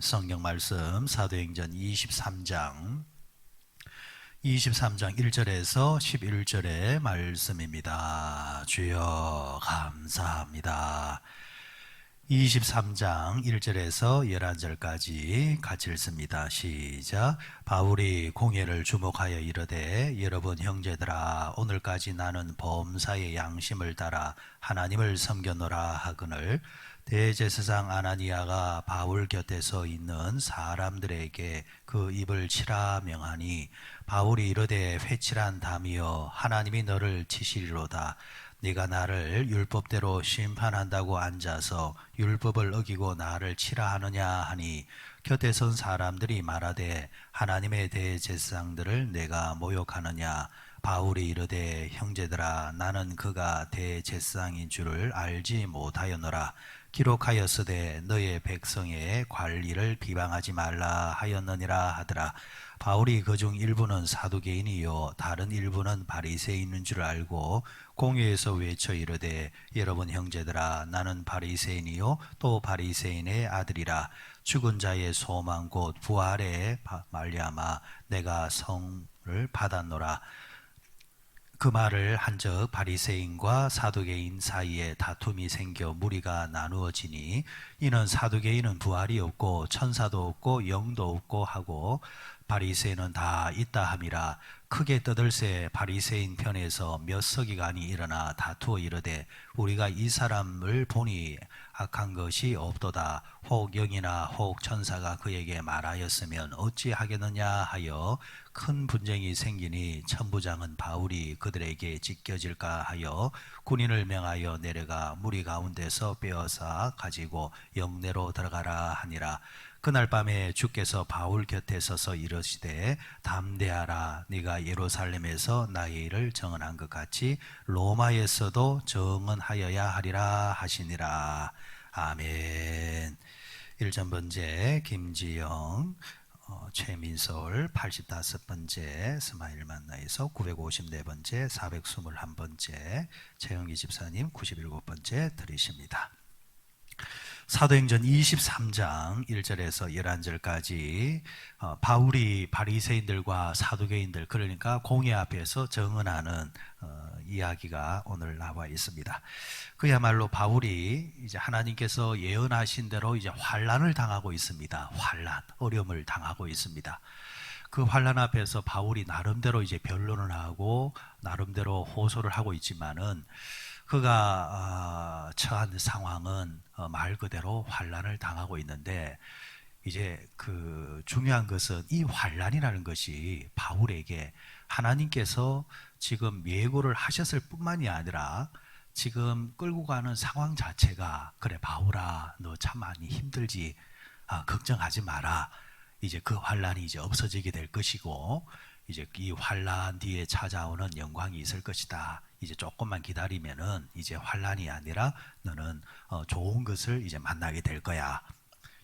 성경 말씀 사도행전 23장 1절에서 11절의 말씀입니다. 주여 감사합니다. 23장 1절에서 11절까지 같이 읽습니다. 시작. 바울이 공회를 주목하여 이르되 여러분 형제들아 오늘까지 나는 범사의 양심을 따라 하나님을 섬겨노라 하거늘 대제사장 아나니아가 바울 곁에서 있는 사람들에게 그 입을 치라 명하니 바울이 이르되 회칠한 담이여 하나님이 너를 치시리로다. 네가 나를 율법대로 심판한다고 앉아서 율법을 어기고 나를 치라 하느냐 하니 곁에 선 사람들이 말하되 하나님의 대제사장들을 내가 모욕하느냐. 바울이 이르되 형제들아 나는 그가 대제사장인 줄을 알지 못하였노라. 기록하였으되 너의 백성의 관리를 비방하지 말라 하였느니라 하더라. 바울이 그중 일부는 사두개인이요 다른 일부는 바리새인인 줄 알고 공회에서 외쳐 이르되 여러분 형제들아 나는 바리새인이요 또 바리새인의 아들이라. 죽은 자의 소망 곧 부활에 말미암아 내가 성을 받았노라. 그 말을 한즉 바리새인과 사두개인 사이에 다툼이 생겨 무리가 나누어지니 이는 사두개인은 부활이 없고 천사도 없고 영도 없고 하고 바리새인은 다 있다 함이라. 크게 떠들새 바리새인 편에서 몇 서기관이 일어나 다투어 이르되 우리가 이 사람을 보니 악한 것이 없도다. 혹 영이나 혹 천사가 그에게 말하였으면 어찌하겠느냐 하여 큰 분쟁이 생기니 천부장은 바울이 그들에게 지켜질까 하여 군인을 명하여 내려가 무리 가운데서 빼어사 가지고 영내로 들어가라 하니라. 그날 밤에 주께서 바울 곁에 서서 이르시되 담대하라. 네가 예루살렘에서 나의 일을 정언한 것 같이 로마에서도 정언하여야 하리라 하시니라. 아멘. 1전번째 김지영 최민솔 85번째 스마일 만나에서 954번째 421번째 최영기 집사님 97번째 들으십니다. 사도행전 23장 1절에서 11절까지 바울이 바리새인들과 사두개인들 그러니까 공회 앞에서 정언하는 이야기가 오늘 나와 있습니다. 그야말로 바울이 이제 하나님께서 예언하신 대로 이제 환난을 당하고 있습니다. 환난, 어려움을 당하고 있습니다. 그 환난 앞에서 바울이 나름대로 이제 변론을 하고 나름대로 호소를 하고 있지만은 그가 처한 상황은 말 그대로 환난을 당하고 있는데 이제 그 중요한 것은 이 환난이라는 것이 바울에게 하나님께서 지금 예고를 하셨을 뿐만이 아니라 지금 끌고 가는 상황 자체가 그래 바울아 너 참 많이 힘들지 걱정하지 마라. 이제 그 환난이 이제 없어지게 될 것이고 이제 이 환난 뒤에 찾아오는 영광이 있을 것이다. 이제 조금만 기다리면은 이제 환난이 아니라 너는 좋은 것을 이제 만나게 될 거야.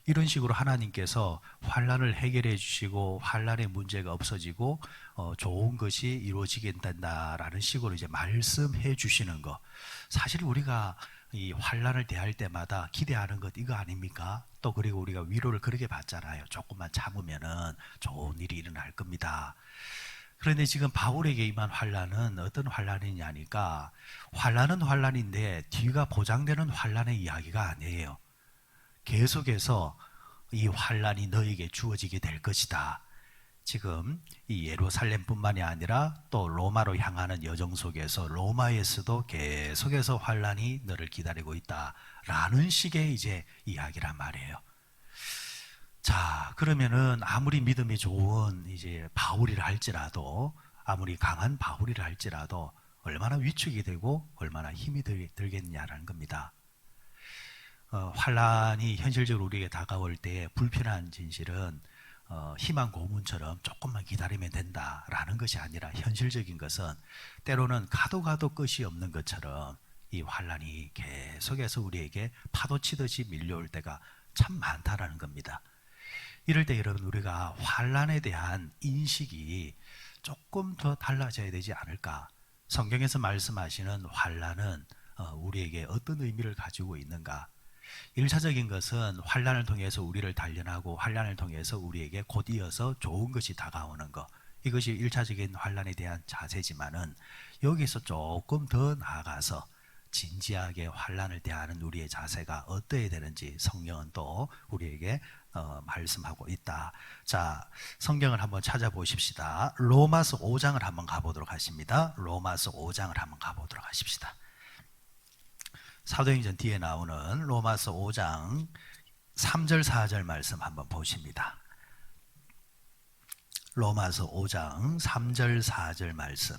이런 식으로 하나님께서 환난을 해결해 주시고 환난의 문제가 없어지고 좋은 것이 이루어지게 된다라는 식으로 이제 말씀해 주시는 거. 사실 우리가 이 환난을 대할 때마다 기대하는 것 이거 아닙니까? 또 그리고 우리가 위로를 그렇게 받잖아요. 조금만 참으면은 좋은 일이 일어날 겁니다. 그런데 지금 바울에게 임한 환난은 어떤 환난이냐니까 환난은 환난인데 뒤가 보장되는 환난의 이야기가 아니에요. 계속해서 이 환난이 너에게 주어지게 될 것이다. 지금 이 예루살렘뿐만이 아니라 또 로마로 향하는 여정 속에서 로마에서도 계속해서 환난이 너를 기다리고 있다라는 식의 이제 이야기란 말이에요. 자, 그러면은 아무리 믿음이 좋은 이제 바울이라 할지라도 아무리 강한 바울이라 할지라도 얼마나 위축이 되고 얼마나 힘이 들겠냐라는 겁니다. 환난이 현실적으로 우리에게 다가올 때 불편한 진실은 희망 고문처럼 조금만 기다리면 된다라는 것이 아니라 현실적인 것은 때로는 가도 끝이 없는 것처럼 이 환난이 계속해서 우리에게 파도치듯이 밀려올 때가 참 많다라는 겁니다. 이럴 때 여러분 우리가 환난에 대한 인식이 조금 더 달라져야 되지 않을까? 성경에서 말씀하시는 환난은 우리에게 어떤 의미를 가지고 있는가? 일차적인 것은 환란을 통해서 우리를 단련하고 환란을 통해서 우리에게 곧 이어서 좋은 것이 다가오는 것. 이것이 일차적인 환란에 대한 자세지만은 여기서 조금 더 나아가서 진지하게 환란을 대하는 우리의 자세가 어떠해야 되는지 성경은 또 우리에게 말씀하고 있다. 자, 성경을 한번 찾아보십시다. 로마서 5장을 한번 가보도록 하십니다. 로마서 5장을 한번 가보도록 하십시다. 사도행전 뒤에 나오는 로마서 5장 3절 4절 말씀 한번 보십니다. 로마서 5장 3절 4절 말씀.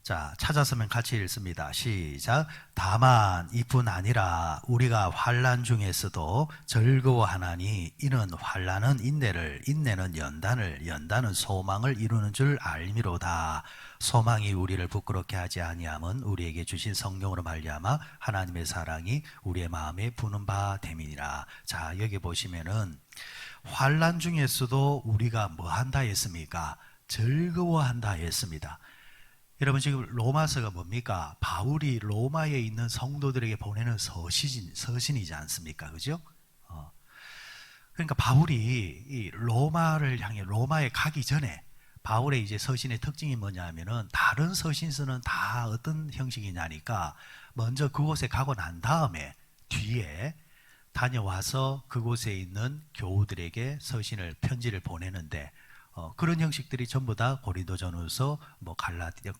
자, 찾았으면 같이 읽습니다. 시작. 다만 이뿐 아니라 우리가 환난 중에서도 즐거워하나니 이는 환난은 인내를, 인내는 연단을, 연단은 소망을 이루는 줄 알미로다. 소망이 우리를 부끄럽게 하지 아니함은 우리에게 주신 성령으로 말미암아 하나님의 사랑이 우리의 마음에 부는 바 됨이니라. 자, 여기 보시면은 환난 중에서도 우리가 뭐 한다 했습니까? 즐거워한다 했습니다. 여러분, 지금 로마서가 뭡니까? 바울이 로마에 있는 성도들에게 보내는 서신이지 않습니까? 그죠? 그러니까 바울이 이 로마를 향해 로마에 가기 전에 바울의 이제 서신의 특징이 뭐냐면은 다른 서신서는 다 어떤 형식이냐니까 먼저 그곳에 가고 난 다음에 뒤에 다녀와서 그곳에 있는 교우들에게 서신을 편지를 보내는데 그런 형식들이 전부 다 고린도전후서, 뭐 갈라디아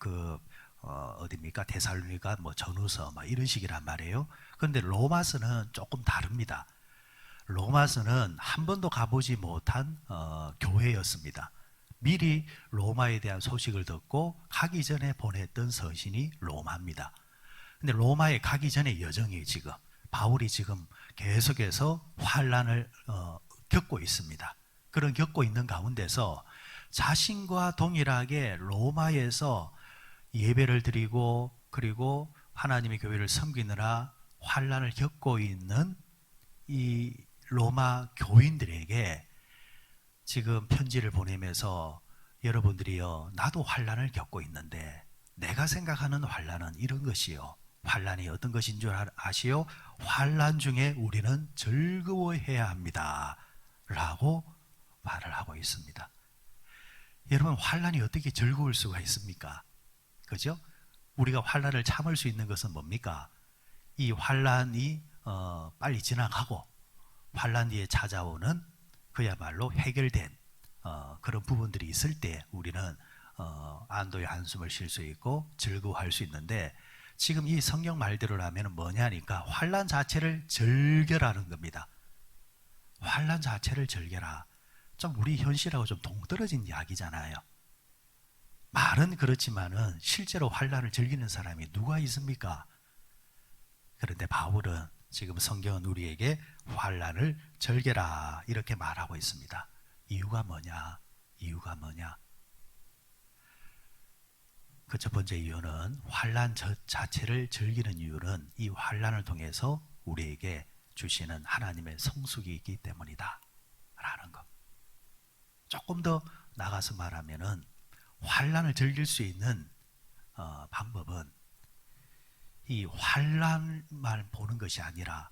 어디입니까? 데살로니가 뭐 전후서 막 이런 식이란 말이에요. 그런데 로마서는 조금 다릅니다. 로마서는 한 번도 가보지 못한 교회였습니다. 미리 로마에 대한 소식을 듣고 가기 전에 보냈던 서신이 로마입니다. 근데 로마에 가기 전에 여정이 지금 바울이 지금 계속해서 환란을 겪고 있습니다. 그런 겪고 있는 가운데서 자신과 동일하게 로마에서 예배를 드리고 그리고 하나님의 교회를 섬기느라 환란을 겪고 있는 이 로마 교인들에게 지금 편지를 보내면서 여러분들이요, 나도 환란을 겪고 있는데 내가 생각하는 환란은 이런 것이요. 환란이 어떤 것인 줄 아시오? 환란 중에 우리는 즐거워해야 합니다. 라고 말을 하고 있습니다. 여러분, 환란이 어떻게 즐거울 수가 있습니까? 그죠? 우리가 환란을 참을 수 있는 것은 뭡니까? 이 환란이 빨리 지나가고 환란 뒤에 찾아오는 그야말로 해결된 그런 부분들이 있을 때 우리는 안도의 한숨을 쉴 수 있고 즐거워할 수 있는데, 지금 이 성경 말대로라면 뭐냐니까 환란 자체를 즐겨라는 겁니다. 환란 자체를 즐겨라. 좀 우리 현실하고 좀 동떨어진 이야기잖아요. 말은 그렇지만은 실제로 환란을 즐기는 사람이 누가 있습니까? 그런데 바울은 지금 성경은 우리에게 환란을 즐겨라 이렇게 말하고 있습니다. 이유가 뭐냐? 이유가 뭐냐? 그 첫 번째 이유는 환란 자체를 즐기는 이유는 이 환란을 통해서 우리에게 주시는 하나님의 성숙이 있기 때문이다 라는 것. 조금 더 나가서 말하면은 환란을 즐길 수 있는 방법은 이 환란만 보는 것이 아니라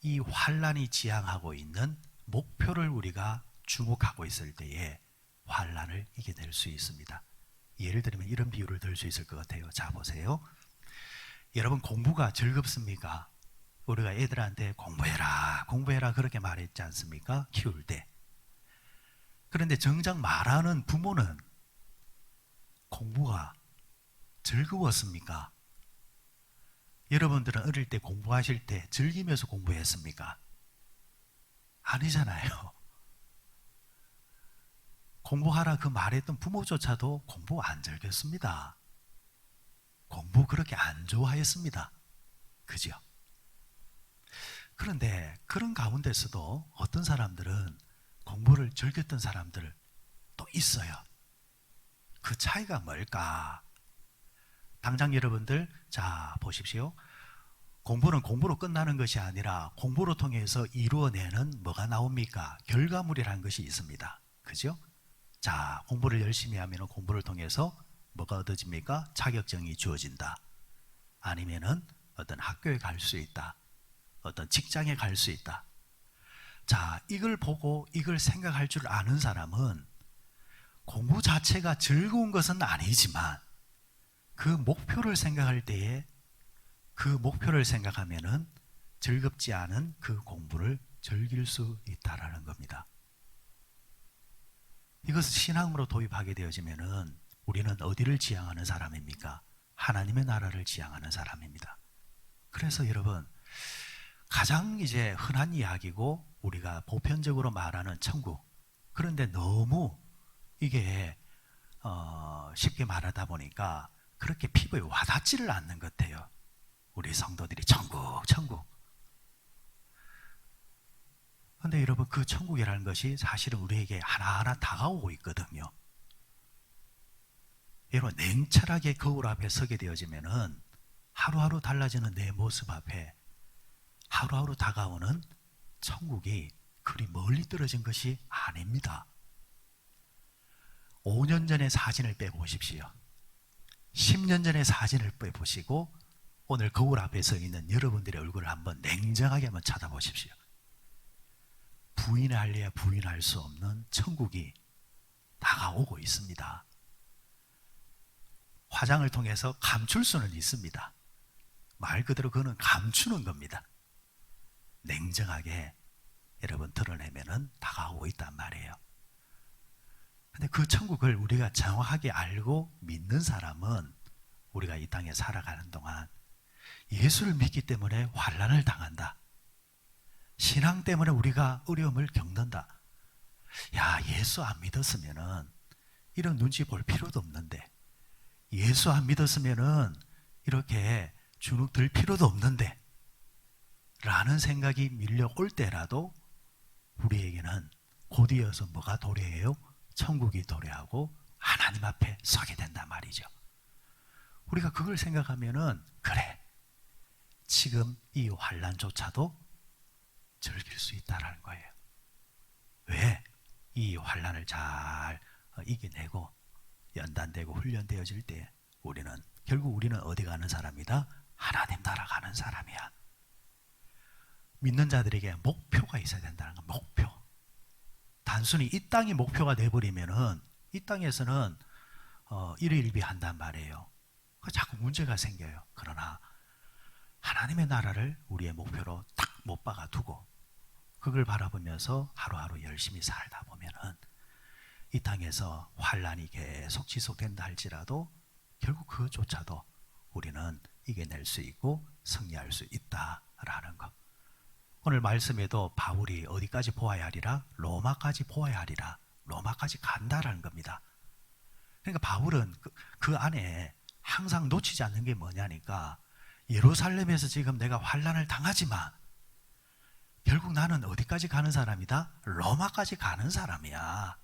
이 환란이 지향하고 있는 목표를 우리가 주목하고 있을 때에 환란을 이겨낼 수 있습니다. 예를 들면 이런 비유를 들 수 있을 것 같아요. 자, 보세요. 여러분, 공부가 즐겁습니까? 우리가 애들한테 공부해라 공부해라 그렇게 말했지 않습니까? 키울 때. 그런데 정작 말하는 부모는 공부가 즐거웠습니까? 여러분들은 어릴 때 공부하실 때 즐기면서 공부했습니까? 아니잖아요. 공부하라 그 말했던 부모조차도 공부 안 즐겼습니다. 공부 그렇게 안 좋아했습니다. 그죠? 그런데 그런 가운데서도 어떤 사람들은 공부를 즐겼던 사람들 또 있어요. 그 차이가 뭘까? 당장 여러분들, 자, 보십시오. 공부는 공부로 끝나는 것이 아니라 공부로 통해서 이루어내는 뭐가 나옵니까? 결과물이라는 것이 있습니다. 그죠? 자, 공부를 열심히 하면 공부를 통해서 뭐가 얻어집니까? 자격증이 주어진다. 아니면은 어떤 학교에 갈 수 있다. 어떤 직장에 갈 수 있다. 자, 이걸 보고 이걸 생각할 줄 아는 사람은 공부 자체가 즐거운 것은 아니지만 그 목표를 생각할 때에 그 목표를 생각하면은 즐겁지 않은 그 공부를 즐길 수 있다라는 겁니다. 이것을 신앙으로 도입하게 되어지면은 우리는 어디를 지향하는 사람입니까? 하나님의 나라를 지향하는 사람입니다. 그래서 여러분, 가장 이제 흔한 이야기고 우리가 보편적으로 말하는 천국. 그런데 너무 이게 쉽게 말하다 보니까 그렇게 피부에 와닿지를 않는 것 같아요. 우리 성도들이 천국, 천국. 근데 여러분, 그 천국이라는 것이 사실은 우리에게 하나하나 다가오고 있거든요. 여러분, 냉철하게 거울 앞에 서게 되어지면은 하루하루 달라지는 내 모습 앞에 하루하루 다가오는 천국이 그리 멀리 떨어진 것이 아닙니다. 5년 전의 사진을 빼보십시오. 10년 전의 사진을 빼보시고 오늘 거울 앞에 서 있는 여러분들의 얼굴을 한번 냉정하게 한번 쳐다보십시오. 부인할래야 부인할 수 없는 천국이 다가오고 있습니다. 화장을 통해서 감출 수는 있습니다. 말 그대로 그거는 감추는 겁니다. 냉정하게 여러분 드러내면은 다가오고 있단 말이에요. 근데 그 천국을 우리가 정확하게 알고 믿는 사람은 우리가 이 땅에 살아가는 동안 예수를 믿기 때문에 환난을 당한다. 신앙 때문에 우리가 어려움을 겪는다. 야, 예수 안 믿었으면은 이런 눈치 볼 필요도 없는데, 예수 안 믿었으면은 이렇게 주눅 들 필요도 없는데 라는 생각이 밀려올 때라도 우리에게는 곧이어서 뭐가 도래해요? 천국이 도래하고 하나님 앞에 서게 된단 말이죠. 우리가 그걸 생각하면은 그래, 지금 이 환난조차도 즐길 수 있다라는 거예요. 왜? 이 환난을 잘 이겨내고 연단되고 훈련되어질 때 결국 우리는 어디 가는 사람이다? 하나님 나라 가는 사람이야. 믿는 자들에게 목표가 있어야 된다는 거. 목표. 단순히 이 땅이 목표가 돼버리면은 이 땅에서는 일희일비한단 말이에요. 자꾸 문제가 생겨요. 그러나 하나님의 나라를 우리의 목표로 딱 못 박아두고 그걸 바라보면서 하루하루 열심히 살다 보면은 이 땅에서 환난이 계속 지속된다 할지라도 결국 그조차도 우리는 이겨낼 수 있고 승리할 수 있다라는 것. 오늘 말씀에도 바울이 어디까지 보아야 하리라? 로마까지 보아야 하리라. 로마까지 간다라는 겁니다. 그러니까 바울은 그 안에 항상 놓치지 않는 게 뭐냐니까 예루살렘에서 지금 내가 환난을 당하지만 결국 나는 어디까지 가는 사람이다? 로마까지 가는 사람이야.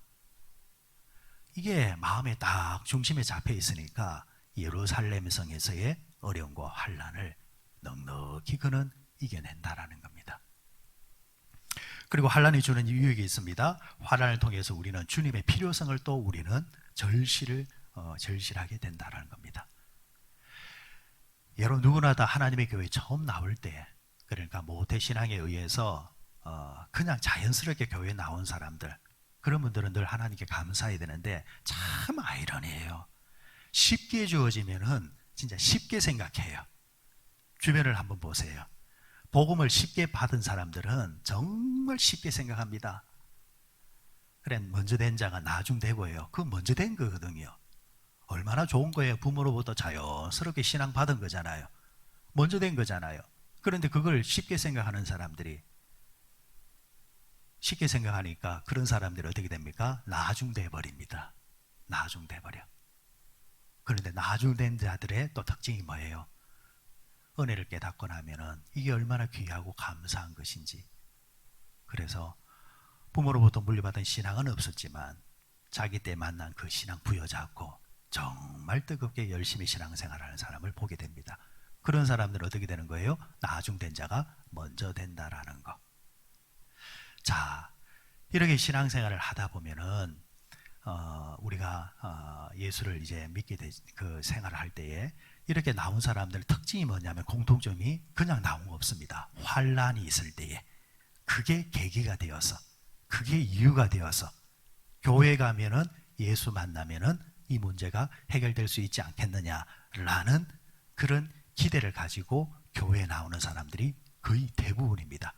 이게 마음에 딱 중심에 잡혀 있으니까 예루살렘 성에서의 어려움과 환난을 넉넉히 그는 이겨낸다라는 겁니다. 그리고 환난이 주는 유익이 있습니다. 환난을 통해서 우리는 주님의 필요성을 또 우리는 절실하게 된다라는 겁니다. 여러분 누구나 다 하나님의 교회 처음 나올 때, 그러니까 모태신앙에 의해서 그냥 자연스럽게 교회에 나온 사람들, 그런 분들은 늘 하나님께 감사해야 되는데 참 아이러니해요. 쉽게 주어지면은 진짜 쉽게 생각해요. 주변을 한번 보세요. 복음을 쉽게 받은 사람들은 정말 쉽게 생각합니다. 그래, 먼저 된 자가 나중되고요. 그 먼저 된 거거든요. 얼마나 좋은 거예요. 부모로부터 자연스럽게 신앙 받은 거잖아요. 먼저 된 거잖아요. 그런데 그걸 쉽게 생각하는 사람들이, 쉽게 생각하니까 그런 사람들이 어떻게 됩니까? 나중돼 버립니다. 나중돼 버려. 그런데 나중된 자들의 또 특징이 뭐예요? 은혜를 깨닫고 나면은 이게 얼마나 귀하고 감사한 것인지. 그래서 부모로부터 물려받은 신앙은 없었지만 자기 때 만난 그 신앙 부여잡고 정말 뜨겁게 열심히 신앙생활하는 사람을 보게 됩니다. 그런 사람들은 어떻게 되는 거예요? 나중된 자가 먼저 된다라는 거. 자, 이렇게 신앙생활을 하다 보면은 우리가 예수를 이제 믿게 그 생활을 할 때에 이렇게 나온 사람들 특징이 뭐냐면 공통점이 그냥 나온 거 없습니다. 환란이 있을 때에 그게 계기가 되어서 그게 이유가 되어서 교회 가면은 예수 만나면은 이 문제가 해결될 수 있지 않겠느냐라는 그런 기대를 가지고 교회에 나오는 사람들이 거의 대부분입니다.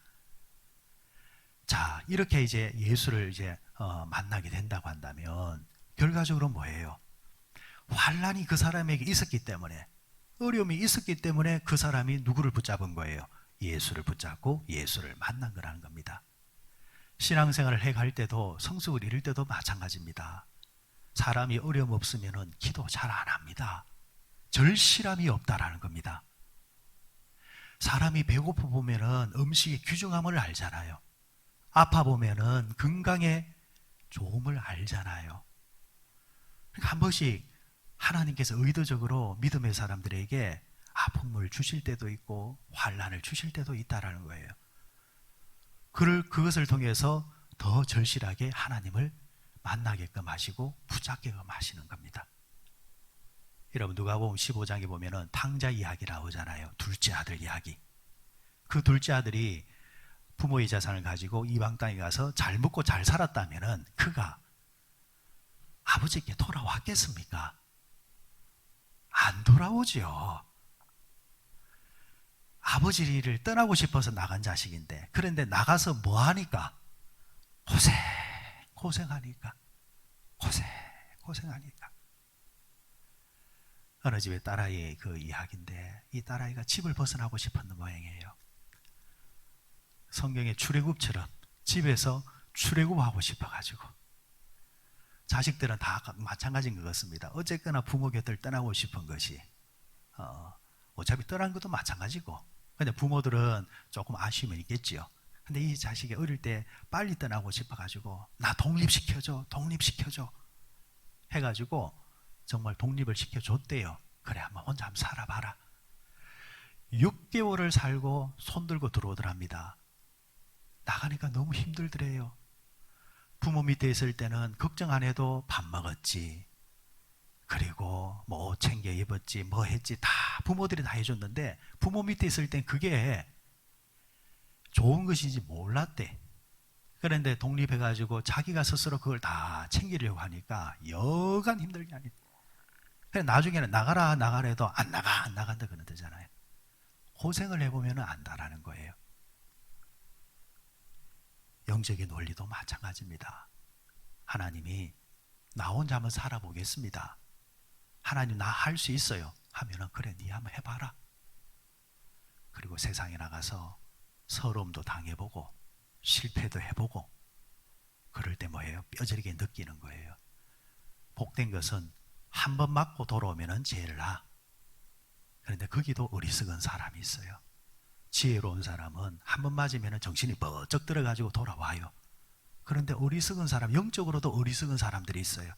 자, 이렇게 이제 예수를 이제 만나게 된다고 한다면 결과적으로 뭐예요? 환란이 그 사람에게 있었기 때문에, 어려움이 있었기 때문에 그 사람이 누구를 붙잡은 거예요? 예수를 붙잡고 예수를 만난 거라는 겁니다. 신앙생활을 해갈 때도 성숙을 이룰 때도 마찬가지입니다. 사람이 어려움 없으면 기도 잘 안 합니다. 절실함이 없다라는 겁니다. 사람이 배고파 보면은 음식의 귀중함을 알잖아요. 아파 보면은 건강의 좋음을 알잖아요. 그러니까 한 번씩 하나님께서 의도적으로 믿음의 사람들에게 아픔을 주실 때도 있고 환난을 주실 때도 있다라는 거예요. 그것을 통해서 더 절실하게 하나님을 만나게끔 하시고 붙잡게끔 하시는 겁니다. 여러분 누가복음 15장에 보면은 탕자 이야기 나오잖아요. 둘째 아들 이야기. 그 둘째 아들이 부모의 자산을 가지고 이방 땅에 가서 잘 먹고 잘 살았다면은 그가 아버지께 돌아왔겠습니까? 안 돌아오지요. 아버지를 떠나고 싶어서 나간 자식인데, 그런데 나가서 뭐 하니까? 고생하니까. 어느 집의 딸아이의 그 이야기인데, 이 딸아이가 집을 벗어나고 싶었는 모양이에요. 성경의 출애굽처럼 집에서 출애굽하고 싶어가지고. 자식들은 다 마찬가지인 것 같습니다. 어쨌거나 부모 곁을 떠나고 싶은 것이, 어차피 떠난 것도 마찬가지고, 근데 부모들은 조금 아쉬움이 있겠지요. 근데 이 자식이 어릴 때 빨리 떠나고 싶어가지고, 나 독립시켜줘 해가지고 정말 독립을 시켜줬대요. 그래, 한번 혼자 한번 살아봐라. 6개월을 살고 손들고 들어오더랍니다. 나가니까 너무 힘들더래요. 부모 밑에 있을 때는 걱정 안 해도 밥 먹었지, 그리고 뭐 옷 챙겨 입었지, 뭐 했지, 다 부모들이 다 해줬는데 부모 밑에 있을 땐 그게 좋은 것인지 몰랐대. 그런데 독립해가지고 자기가 스스로 그걸 다 챙기려고 하니까 여간 힘들게 하니. 그래 나중에는 나가라 해도 안 나간다 그러잖아요. 고생을 해보면 안다라는 거예요. 영적인 원리도 마찬가지입니다. 하나님이 나 혼자 한번 살아보겠습니다. 하나님 나 할 수 있어요 하면은 그래 네 한번 해봐라. 그리고 세상에 나가서 서러움도 당해보고 실패도 해보고 그럴 때 뭐예요? 뼈저리게 느끼는 거예요. 복된 것은 한 번 맞고 돌아오면은 제일 나아. 그런데 거기도 어리석은 사람이 있어요. 지혜로운 사람은 한 번 맞으면 정신이 번쩍 들어가지고 돌아와요. 그런데 어리석은 사람, 영적으로도 어리석은 사람들이 있어요.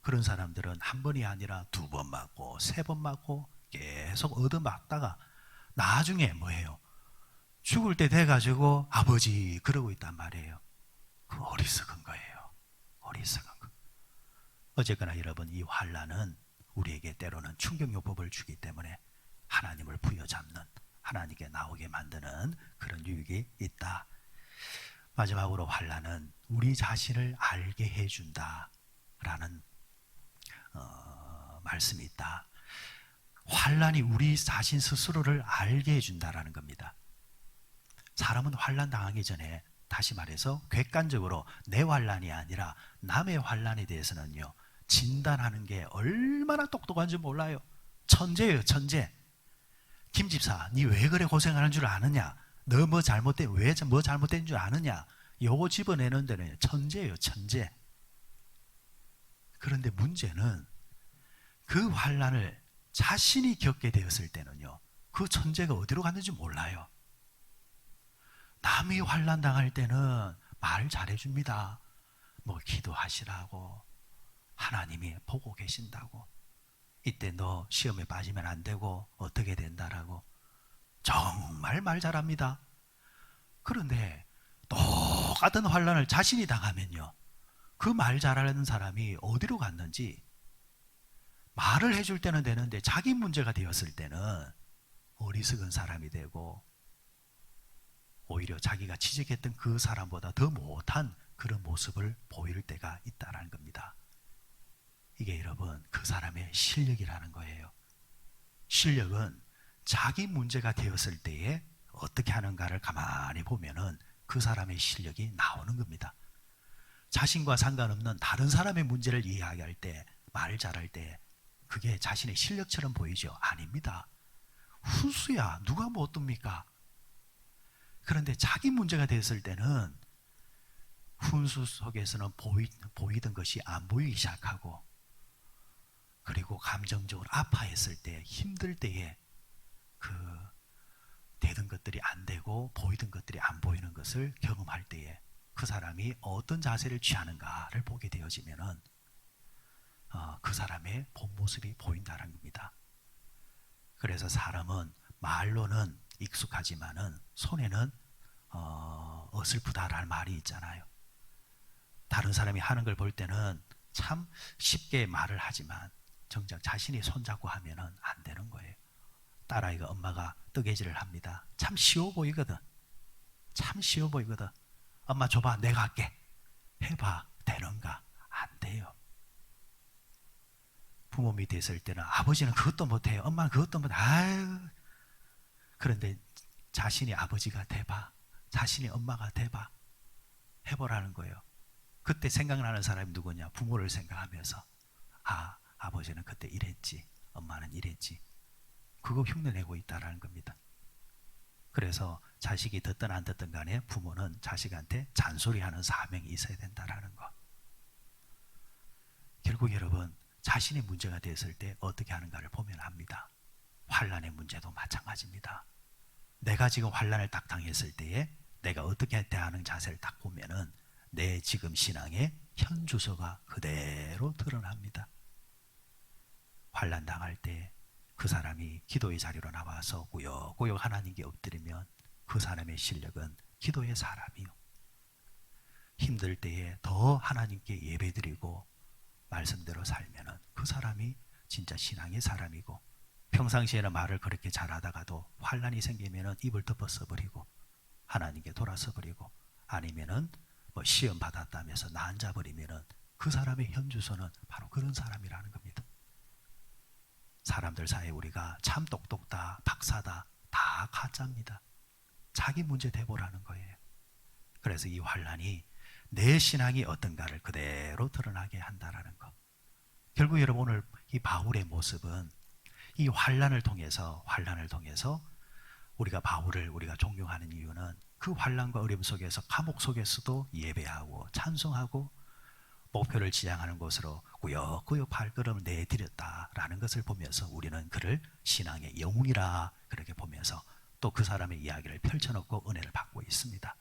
그런 사람들은 한 번이 아니라 2번 맞고 3번 맞고 계속 얻어맞다가 나중에 뭐예요? 죽을 때 돼가지고 아버지 그러고 있단 말이에요. 그 어리석은 거예요. 어리석은 거. 어쨌거나 여러분, 이 환난은 우리에게 때로는 충격요법을 주기 때문에 하나님을 부여잡는, 하나님께 나오게 만드는 그런 유익이 있다. 마지막으로 환난은 우리 자신을 알게 해준다라는 말씀이 있다. 환난이 우리 자신 스스로를 알게 해준다라는 겁니다. 사람은 환난 당하기 전에, 다시 말해서 객관적으로 내 환난이 아니라 남의 환난에 대해서는요 진단하는 게 얼마나 똑똑한지 몰라요. 천재예요, 천재. 김 집사, 니 왜 그래 고생하는 줄 아느냐? 너 뭐 잘못된, 왜 뭐 잘못된 줄 아느냐? 요거 집어내는 데는 천재예요, 천재. 그런데 문제는 그 환난을 자신이 겪게 되었을 때는요, 그 천재가 어디로 갔는지 몰라요. 남이 환난 당할 때는 말 잘해줍니다. 뭐 기도하시라고, 하나님이 보고 계신다고, 이때 너 시험에 빠지면 안 되고 어떻게 된다라고 정말 말 잘합니다. 그런데 똑같은 환난을 자신이 당하면요, 그 말 잘하는 사람이 어디로 갔는지, 말을 해줄 때는 되는데 자기 문제가 되었을 때는 어리석은 사람이 되고 오히려 자기가 지적했던 그 사람보다 더 못한 그런 모습을 보일 때가 있다는 겁니다. 이게 여러분 그 사람의 실력이라는 거예요. 실력은 자기 문제가 되었을 때에 어떻게 하는가를 가만히 보면은 그 사람의 실력이 나오는 겁니다. 자신과 상관없는 다른 사람의 문제를 이야기할 때, 말 잘할 때 그게 자신의 실력처럼 보이죠? 아닙니다. 훈수야. 누가 못 듭니까? 그런데 자기 문제가 됐을 때는 훈수 속에서는 보이던 것이 안 보이기 시작하고, 그리고 감정적으로 아파했을 때, 힘들 때에 그 되던 것들이 안 되고 보이던 것들이 안 보이는 것을 경험할 때에 그 사람이 어떤 자세를 취하는가를 보게 되어지면은 그 사람의 본 모습이 보인다는 겁니다. 그래서 사람은 말로는 익숙하지만은 손에는 어설프다라는 말이 있잖아요. 다른 사람이 하는 걸 볼 때는 참 쉽게 말을 하지만 정작 자신이 손잡고 하면은 안 되는 거예요. 딸아이가 엄마가 뜨개질을 합니다. 참 쉬워 보이거든. 참 쉬워 보이거든. 엄마 줘봐, 내가 할게. 해봐. 되는가? 안 돼요. 부모 밑에 있을 때는 아버지는 그것도 못해요. 엄마는 그것도 못해. 아유. 그런데 자신이 아버지가 돼봐. 자신이 엄마가 돼봐. 해보라는 거예요. 그때 생각나는 사람이 누구냐? 부모를 생각하면서 아버지는 그때 이랬지. 엄마는 이랬지. 그거 흉내내고 있다라는 겁니다. 그래서 자식이 듣든 안 듣든 간에 부모는 자식한테 잔소리하는 사명이 있어야 된다라는 거. 결국 여러분 자신의 문제가 됐을 때 어떻게 하는가를 보면 압니다. 환난의 문제도 마찬가지입니다. 내가 지금 환난을 딱 당했을 때에 내가 어떻게 대하는 자세를 딱 보면은 내 지금 신앙의 현 주소가 그대로 드러납니다. 환난 당할 때 그 사람이 기도의 자리로 나와서 꾸역꾸역 하나님께 엎드리면 그 사람의 실력은 기도의 사람이요. 힘들 때에 더 하나님께 예배드리고 말씀대로 살면은 그 사람이 진짜 신앙의 사람이고, 평상시에는 말을 그렇게 잘하다가도 환난이 생기면은 입을 덮어 써버리고 하나님께 돌아서 버리고, 아니면은 뭐 시험 받았다면서 나 앉아버리면은 그 사람의 현 주소는 바로 그런 사람이라는 겁니다. 사람들 사이에 우리가 참 똑똑다, 박사다, 다 가짜입니다. 자기 문제 대보라는 거예요. 그래서 이 환난이 내 신앙이 어떤가를 그대로 드러나게 한다라는 것. 결국 여러분 오늘 이 바울의 모습은 이 환난을 통해서 우리가 바울을 우리가 존경하는 이유는 그 환난과 어려움 속에서 감옥 속에서도 예배하고 찬송하고 목표를 지향하는 곳으로 꾸역꾸역 발걸음을 내디뎠다라는 것을 보면서 우리는 그를 신앙의 영웅이라 그렇게 보면서 또 그 사람의 이야기를 펼쳐놓고 은혜를 받고 있습니다.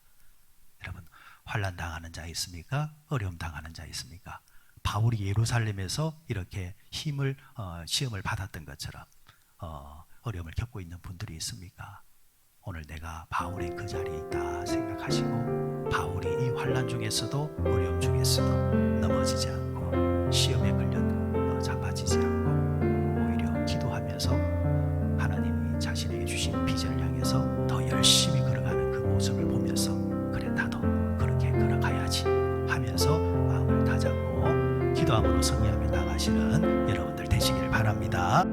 여러분 환난 당하는 자 있습니까? 어려움 당하는 자 있습니까? 바울이 예루살렘에서 이렇게 시험을 받았던 것처럼 어려움을 겪고 있는 분들이 있습니까? 오늘 내가 바울의 그 자리에 있다 생각하시고 바울이 이 환난 중에서도 어려움 중에서도 넘어지지 않고 시험에 걸려 잡아지지 않고 오히려 기도하면서 하나님이 자신에게 주신 비전을 향해서 더 열심히 걸어가는 그 모습을 보면서 그래 나도 그렇게 걸어가야지 하면서 마음을 다잡고 기도함으로 승리하며 나가시는 여러분들 되시기를 바랍니다.